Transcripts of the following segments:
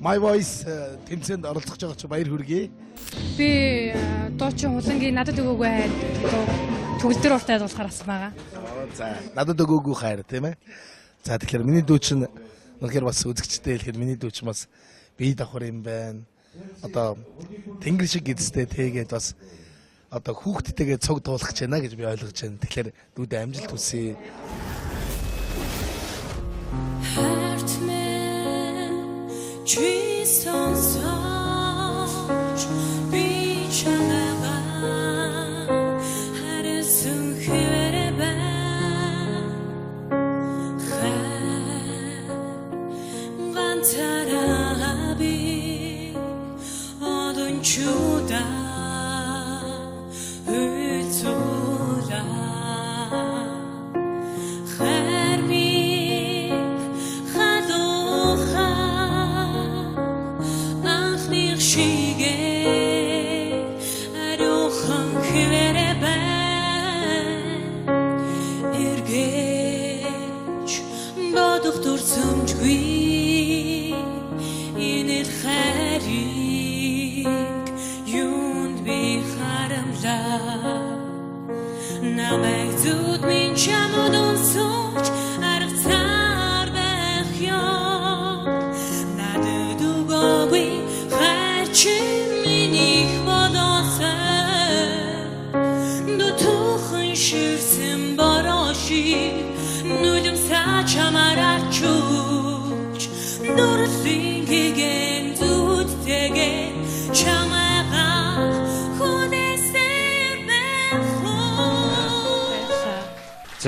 My Voice тэмцээнд оролцож байгаа ч баяр хүргэе. Би дуучин хулангийн надад өгөөгүй хайр төгөлдөр уртад болохоор асан байгаа. За надад өгөөгүй хайр тийм ээ. За тэгэхээр миний дүү чинь үнэхээр бас үзэгчтэй хэлэхэд миний дүү чинь бас бие давхар юм байна. Одоо тэнгэр шиг эзэстэй тэгээд бас одоо хүүхдтэйгээ цог туулах гэж байна гэж би ойлгож байна. Тэгэхээр дүүдээ амжилт хүсье.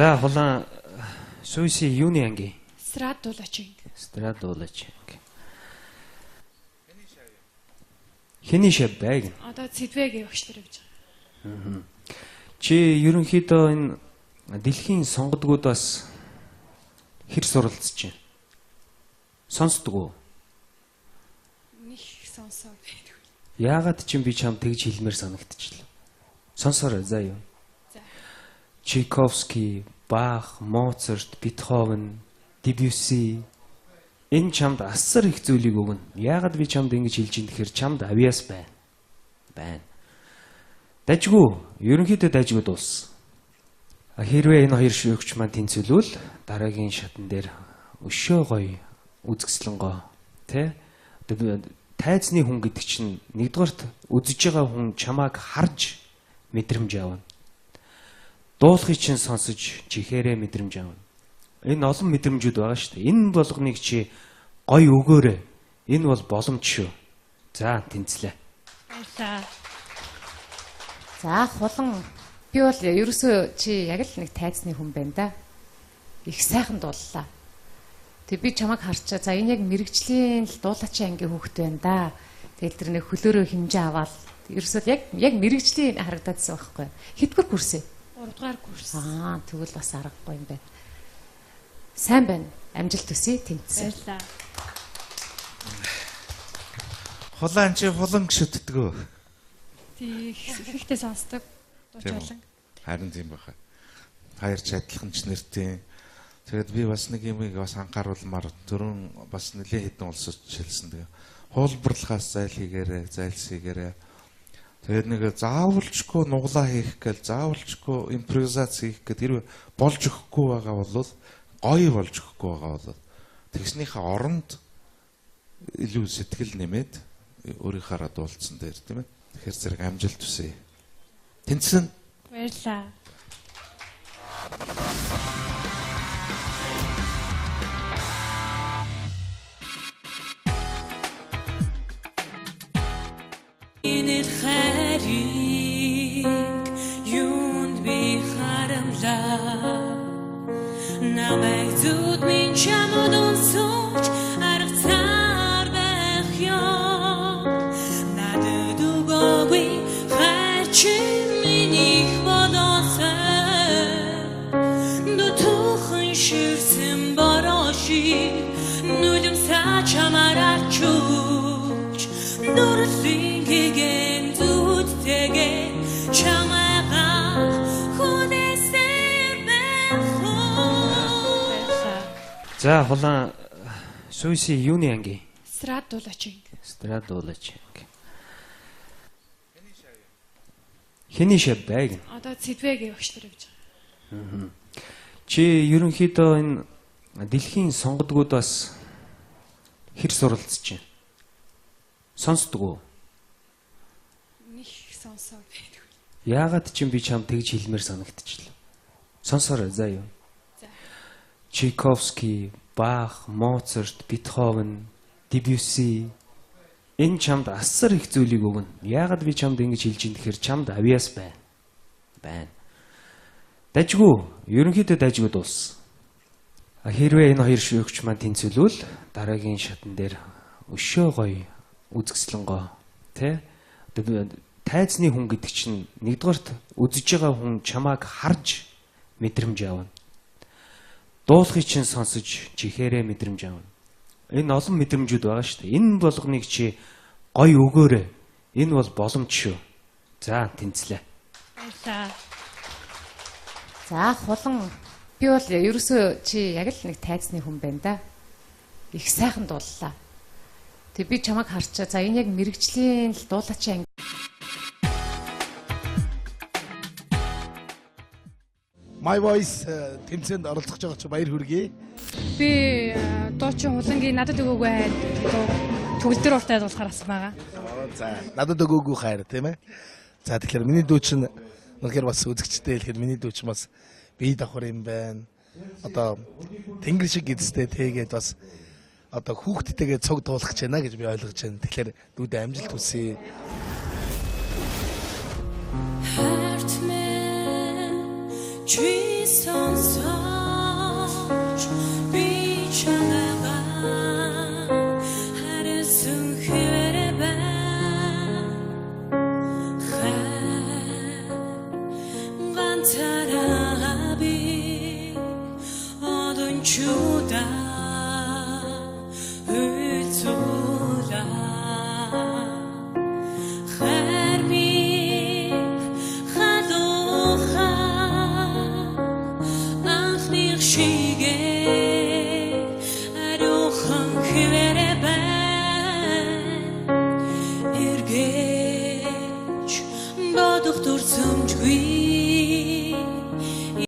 За хулан сүйси юуны анги? Страдуулачин. Страдуулачин. Хэний шав байг? Одоо Цэдвэгийн өгч тэр гэж байгаа. Чи ерөнхийдөө энэ дэлхийн сонгодгуудаас хэр суралцж байна? Сонсдог уу? Них сонсоо байдаг. Яагаад ч би чам тэгж хэлмээр санагдчихлаа. Сонсороо заа юу? Чайковский, Бах, Моцарт, Бетховен, Дебюсси энэ чамд асар их зүйлийг өгнө. Яагаад би чамд ингэж хэлж ин тэгэхээр чамд авьяас байна. Байна. Дажгүй, ерөнхийдөө дажгүй дууссан. Хэрвээ энэ хоёр шүүгч маань тэнцвэлвэл дараагийн шатан дээр өшөө гоё, үзэсгэлэнгоо тэ тайзны хүн гэдэг чинь нэгдүгээрт үзэж байгаа хүн чамааг харж мэдрэмж авна. Дуулахыг чинь сонсож чихээрээ мэдрэмж авна. Энэ олон мэдрэмжүүд байгаа шүү дээ. Энэ болгоныг чи гоё өгөөрэй. Энэ бол боломж шүү. За тэнцлээ. Баярлалаа. За хулан би бол ерөөсөө чи яг л нэг тайзны хүн байна да. Их сайхан дууллаа. Тэг би чамайг харчаа. За энэ яг мэрэгжлийн дуулаачийн ангийн хүүхэд байна да. Тэгэл тэр нэг хөлөөрөө хэмжээ аваад ерөөсөө яг мэрэгжлийн харагдаадсан байхгүй. Хэдгээр курс? 3 дугаар курс. Тэгвэл бас аргагүй юм байна. Сайн байна. Амжилт хүсье. Тэнцсэн. Баярлалаа. Хулаан чи хулан шүтдэг үү? Тий, ихтэй сонсдог. Дуучаалан. Харин тийм баха. Хоёр ч адилхан ч нэртэй. Тэгээд би бас нэг юмыг бас анхааруулмаар дөрөв бас нэлээд хэдэн улсад шилсэн. Тэгээ хуулбарлахаас зайл хийгээрээ, зайлс хийгээрээ. Тэгээд нэг заавалчгүй нуглаа хийх гээл заавалчгүй импровизац хийх гээд хэрвээ болж өгөхгүй байгаа бол гоё болж өгөхгүй байгаа бол тэгснийхээ оронд илүү сэтгэл нэмээд өөрийнхаараа дуулцсан дээр тийм ээ. Тэгэхээр зэрэг амжилт хүсье. Тэнцсэн. Баярлалаа. За хулан сүйси юуны анги? Эстрад дуулаач. Эстрад дуулаач. Хэний шав байг? Одоо Цэдвэгийн өгч нар явж байгаа. Чи ерөнхийдөө энэ дэлхийн сонгодгууд бас хэр суралцж байна? Сонсдог уу? Нэг сонсоо байдаг. Яагаад ч юм би чам тэгж хэлмээр санагдчихлаа. Сонсоорой заа юу. За. Чайковский, Бах, Моцарт, Бетховен, Дебюсси энэ чамд асар их зүйлийг өгнө. Яагаад би чамд ингэж хэлж ин тэгэхээр чамд авьяас байна. Байна. Дажгүй, ерөнхийдөө дажгүй дууссан. Хэрвээ энэ хоёр шүүгч маань тэнцвэлвэл дараагийн шатн дээр өшөө гоё үзэсгэлэнгоо тэ тайзны хүн гэдэг чинь нэгдүгээрт үзэж байгаа хүн чамааг харж мэдрэмж авна. Дуулахыг чинь сонсож чихээрээ мэдрэмж авна. Энэ олон мэдрэмжүүд байгаа шүү дээ. Энэ болгоныг чи гоё өгөөрэй. Энэ бол боломж шүү. За тэнцлээ. Баярлаа. За хулан би бол ерөөсөө чи яг л нэг тайзны хүн байна да. Их сайхан дууллаа. Тэг би чамайг харчаа. За энэ яг мэрэгжлийн л дуулаач анги. My Voice тэмцээнд оролцож байгаа чи баяр хүргэе. Би дуучин хулангийн надад өгөөгүй хайр төгөлдөр уртаа дуулахаар асан байгаа. За надад өгөөгүй хайр тийм ээ. За тэгэхээр миний дүү чинь үнэхээр бас үзэгчтэй хэлэхэд миний дүү чинь бас бие давхар юм байна. Одоо тэнгэр шиг эцэстэй тэгээд бас одоо хүүхдтэйгээ цог дуулах гэж байна гэж би ойлгож байна. Тэгэхээр дүүдээ амжилт хүсье. Эргэж бодох дурсамжгүй